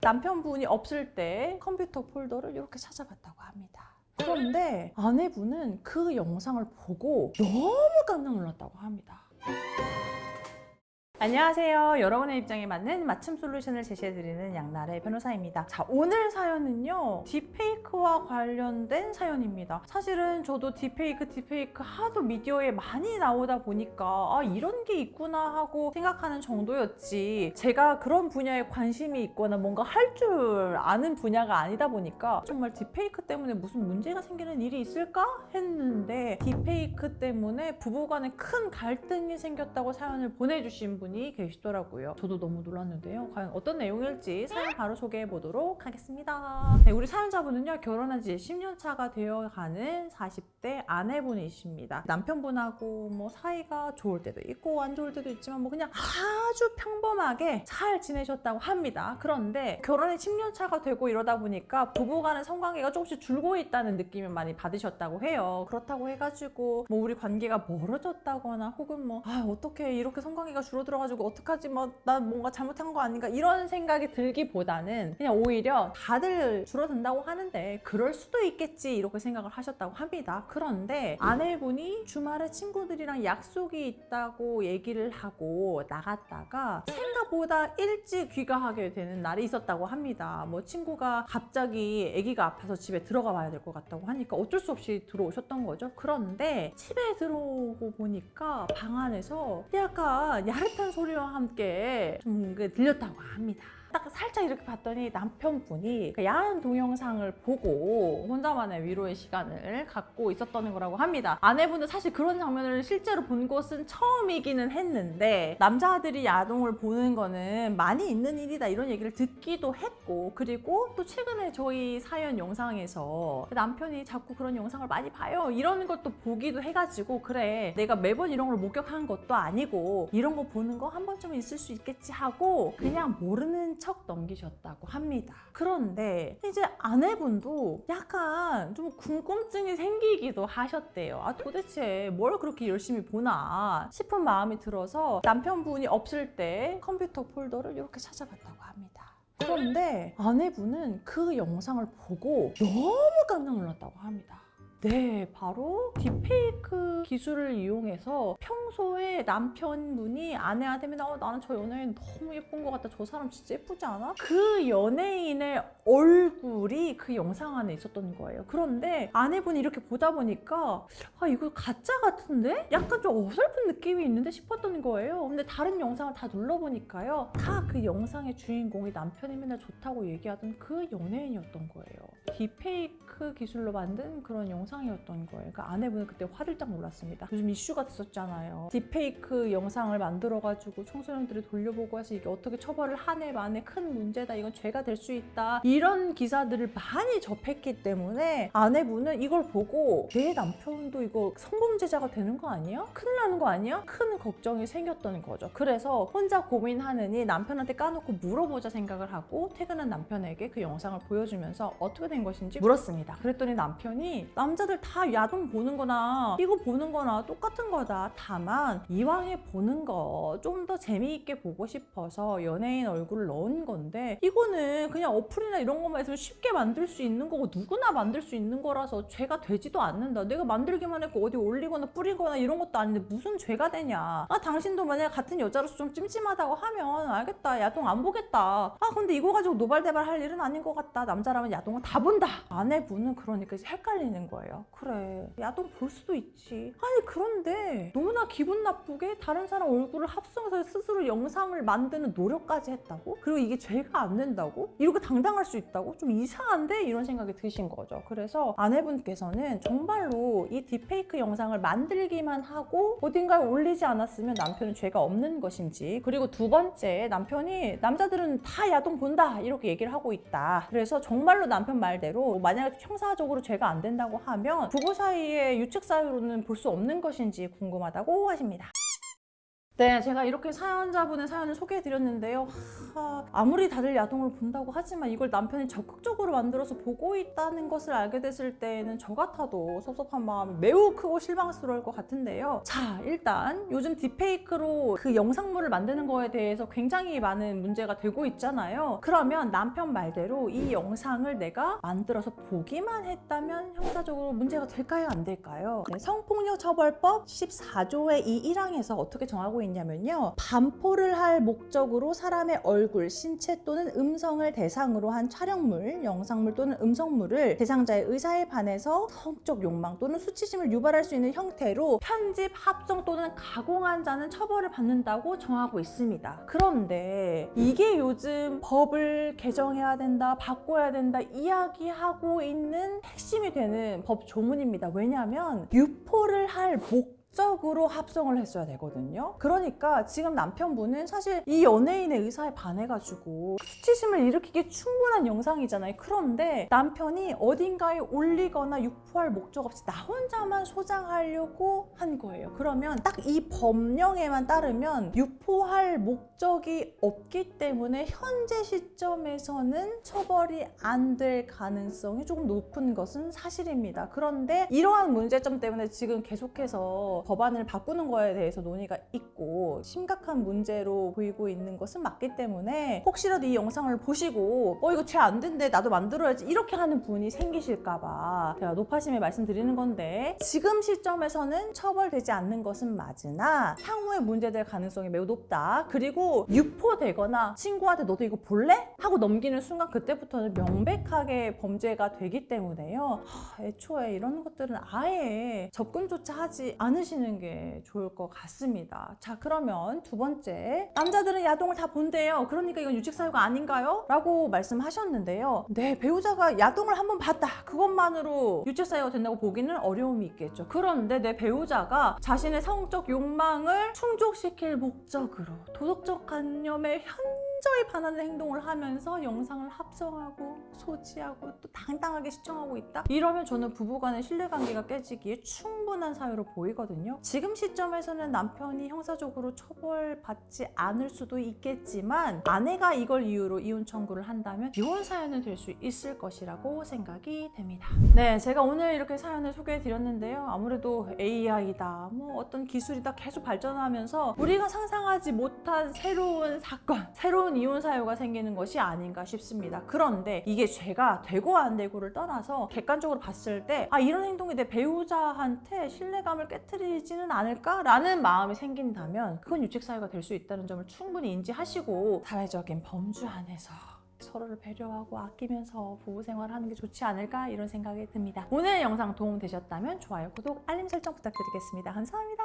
남편분이 없을 때 컴퓨터 폴더를 이렇게 찾아봤다고 합니다. 그런데 아내분은 그 영상을 보고 너무 깜짝 놀랐다고 합니다. 안녕하세요. 여러분의 입장에 맞는 맞춤 솔루션을 제시해드리는 양나래 변호사입니다. 자, 오늘 사연은요, 딥페이크와 관련된 사연입니다. 사실은 저도 딥페이크 하도 미디어에 많이 나오다 보니까 이런 게 있구나 하고 생각하는 정도였지, 제가 그런 분야에 관심이 있거나 뭔가 할 줄 아는 분야가 아니다 보니까 정말 딥페이크 때문에 무슨 문제가 생기는 일이 있을까 했는데, 딥페이크 때문에 부부간에 큰 갈등이 생겼다고 사연을 보내주신 분이 계시더라고요. 저도 너무 놀랐는데요. 과연 어떤 내용일지 사연 바로 소개해 보도록 하겠습니다. 네, 우리 사연자분은요, 결혼한 지 10년 차가 되어가는 40대 아내분이십니다. 남편분하고 뭐 사이가 좋을 때도 있고 안 좋을 때도 있지만 뭐 그냥 아주 평범하게 잘 지내셨다고 합니다. 그런데 결혼에 10년 차가 되고 이러다 보니까 부부간의 성관계가 조금씩 줄고 있다는 느낌을 많이 받으셨다고 해요. 그렇다고 해가지고 뭐 우리 관계가 멀어졌다거나 혹은 뭐 어떻게 이렇게 성관계가 줄어들어가지고 어떡하지, 뭐 나 뭔가 잘못한 거 아닌가 이런 생각이 들기보다는 그냥 오히려 다들 줄어든다고 하는데 그럴 수도 있겠지 이렇게 생각을 하셨다고 합니다. 그런데 아내분이 주말에 친구들이랑 약속이 있다고 얘기를 하고 나갔다가 생각보다 일찍 귀가하게 되는 날이 있었다고 합니다. 뭐 친구가 갑자기 아기가 아파서 집에 들어가 봐야 될 것 같다고 하니까 어쩔 수 없이 들어오셨던 거죠. 그런데 집에 들어오고 보니까 방 안에서 약간 야릇한 소리와 함께 좀 들렸다고 합니다. 딱 살짝 이렇게 봤더니 남편분이 그 야한 동영상을 보고 혼자만의 위로의 시간을 갖고 있었던 거라고 합니다. 아내분은 사실 그런 장면을 실제로 본 것은 처음이기는 했는데, 남자들이 야동을 보는 거는 많이 있는 일이다 이런 얘기를 듣기도 했고, 그리고 또 최근에 저희 사연 영상에서 남편이 자꾸 그런 영상을 많이 봐요 이런 것도 보기도 해가지고, 그래 내가 매번 이런 걸 목격한 것도 아니고 이런 거 보는 거 한 번쯤은 있을 수 있겠지 하고 그냥 모르는 척 넘기셨다고 합니다. 그런데 이제 아내분도 약간 좀 궁금증이 생기기도 하셨대요. 도대체 뭘 그렇게 열심히 보나 싶은 마음이 들어서 남편분이 없을 때 컴퓨터 폴더를 이렇게 찾아봤다고 합니다. 그런데 아내분은 그 영상을 보고 너무 깜짝 놀랐다고 합니다. 네, 바로 딥페이크 기술을 이용해서 평소에 남편분이 아내한테 맨날 나는 저 연예인 너무 예쁜 것 같다, 저 사람 진짜 예쁘지 않아? 그 연예인의 얼굴이 그 영상 안에 있었던 거예요. 그런데 아내분이 이렇게 보다 보니까 이거 가짜 같은데? 약간 좀 어설픈 느낌이 있는데 싶었던 거예요. 근데 다른 영상을 다 눌러보니까요, 다 그 영상의 주인공이 남편이 맨날 좋다고 얘기하던 그 연예인이었던 거예요. 딥페이크 기술로 만든 그런 영상이었던 거예요. 그러니까 아내분은 그때 화들짝 놀랐습니다. 요즘 이슈가 됐었잖아요. 딥페이크 영상을 만들어가지고 청소년들이 돌려보고 해서 이게 어떻게 처벌을 하네 마네 큰 문제다, 이건 죄가 될 수 있다, 이런 기사들을 많이 접했기 때문에 아내분은 이걸 보고 내 남편도 이거 성범죄자가 되는 거 아니야? 큰일 나는 거 아니야? 큰 걱정이 생겼던 거죠. 그래서 혼자 고민하느니 남편한테 까놓고 물어보자 생각을 하고 퇴근한 남편에게 그 영상을 보여주면서 어떻게 된 것인지 물었습니다. 그랬더니 남편이 남자들 다 야동 보는 거나 이거 보는 거나 똑같은 거다, 다만 이왕에 보는 거 좀 더 재미있게 보고 싶어서 연예인 얼굴을 넣은 건데 이거는 그냥 어플이나 이런 것만 있으면 쉽게 만들 수 있는 거고 누구나 만들 수 있는 거라서 죄가 되지도 않는다, 내가 만들기만 했고 어디 올리거나 뿌리거나 이런 것도 아닌데 무슨 죄가 되냐, 당신도 만약 같은 여자로서 좀 찜찜하다고 하면 알겠다, 야동 안 보겠다, 근데 이거 가지고 노발대발 할 일은 아닌 것 같다, 남자라면 야동은 다 본다. 아내분은 그러니까 이제 헷갈리는 거예요. 그래 야동 볼 수도 있지, 그런데 너무나 기분 나쁘게 다른 사람 얼굴을 합성해서 스스로 영상을 만드는 노력까지 했다고? 그리고 이게 죄가 안 된다고? 이렇게 당당할 수 있다고? 좀 이상한데? 이런 생각이 드신 거죠. 그래서 아내분께서는 정말로 이 딥페이크 영상을 만들기만 하고 어딘가에 올리지 않았으면 남편은 죄가 없는 것인지, 그리고 두 번째, 남편이 남자들은 다 야동 본다 이렇게 얘기를 하고 있다, 그래서 정말로 남편 말대로 만약에 형사적으로 죄가 안 된다고 하면 부부 사이의 유책 사유로는 볼 수 없는 것인지 궁금하다고 하십니다. 네, 제가 이렇게 사연자분의 사연을 소개해드렸는데요. 아무리 다들 야동을 본다고 하지만 이걸 남편이 적극적으로 만들어서 보고 있다는 것을 알게 됐을 때는 저 같아도 섭섭한 마음이 매우 크고 실망스러울 것 같은데요. 자, 일단 요즘 딥페이크로 그 영상물을 만드는 거에 대해서 굉장히 많은 문제가 되고 있잖아요. 그러면 남편 말대로 이 영상을 내가 만들어서 보기만 했다면 형사적으로 문제가 될까요? 안 될까요? 네, 성폭력처벌법 14조의 이 1항에서 어떻게 정하고 있냐면요. 반포를 할 목적으로 사람의 얼굴, 신체 또는 음성을 대상으로 한 촬영물, 영상물 또는 음성물을 대상자의 의사에 반해서 성적 욕망 또는 수치심을 유발할 수 있는 형태로 편집, 합성 또는 가공한 자는 처벌을 받는다고 정하고 있습니다. 그런데 이게 요즘 법을 개정해야 된다, 바꿔야 된다 이야기하고 있는 핵심이 되는 법 조문입니다. 왜냐하면 유포를 할 목적으로 합성을 했어야 되거든요. 그러니까 지금 남편분은 사실 이 연예인의 의사에 반해가지고 수치심을 일으키기에 충분한 영상이잖아요. 그런데 남편이 어딘가에 올리거나 유포할 목적 없이 나 혼자만 소장하려고 한 거예요. 그러면 딱 이 법령에만 따르면 유포할 목적이 없기 때문에 현재 시점에서는 처벌이 안 될 가능성이 조금 높은 것은 사실입니다. 그런데 이러한 문제점 때문에 지금 계속해서 법안을 바꾸는 거에 대해서 논의가 있고 심각한 문제로 보이고 있는 것은 맞기 때문에 혹시라도 이 영상을 보시고 이거 죄 안 된대 나도 만들어야지 이렇게 하는 분이 생기실까봐 제가 높아심에 말씀드리는 건데 지금 시점에서는 처벌되지 않는 것은 맞으나 향후에 문제될 가능성이 매우 높다. 그리고 유포되거나 친구한테 너도 이거 볼래? 하고 넘기는 순간 그때부터는 명백하게 범죄가 되기 때문에요. 애초에 이런 것들은 아예 접근조차 하지 않으시는 게 좋을 것 같습니다. 자, 그러면 두 번째, 남자들은 야동을 다 본대요. 그러니까 이건 유책사유가 아닌가요? 라고 말씀하셨는데요. 네, 배우자가 야동을 한번 봤다. 그것만으로 유책사유가 된다고 보기는 어려움이 있겠죠. 그런데 내 배우자가 자신의 성적 욕망을 충족시킬 목적으로 도덕적 관념에 현저히 반하는 행동을 하면서 영상을 합성하고 소지하고 또 당당하게 시청하고 있다? 이러면 저는 부부간의 신뢰관계가 깨지기에 충분한 사유로 보이거든요. 지금 시점에서는 남편이 형사적으로 처벌받지 않을 수도 있겠지만 아내가 이걸 이유로 이혼 청구를 한다면 이혼 사연은 될 수 있을 것이라고 생각이 됩니다. 네, 제가 오늘 이렇게 사연을 소개해 드렸는데요. 아무래도 AI다, 어떤 기술이다 계속 발전하면서 우리가 상상하지 못한 새로운 사건, 새로운 이혼 사유가 생기는 것이 아닌가 싶습니다. 그런데 이게 죄가 되고 안 되고를 떠나서 객관적으로 봤을 때 이런 행동이 내 배우자한테 신뢰감을 깨트리지는 않을까라는 마음이 생긴다면 그건 유책 사유가 될 수 있다는 점을 충분히 인지하시고 사회적인 범주 안에서 서로를 배려하고 아끼면서 부부 생활을 하는 게 좋지 않을까 이런 생각이 듭니다. 오늘 영상 도움 되셨다면 좋아요, 구독, 알림 설정 부탁드리겠습니다. 감사합니다.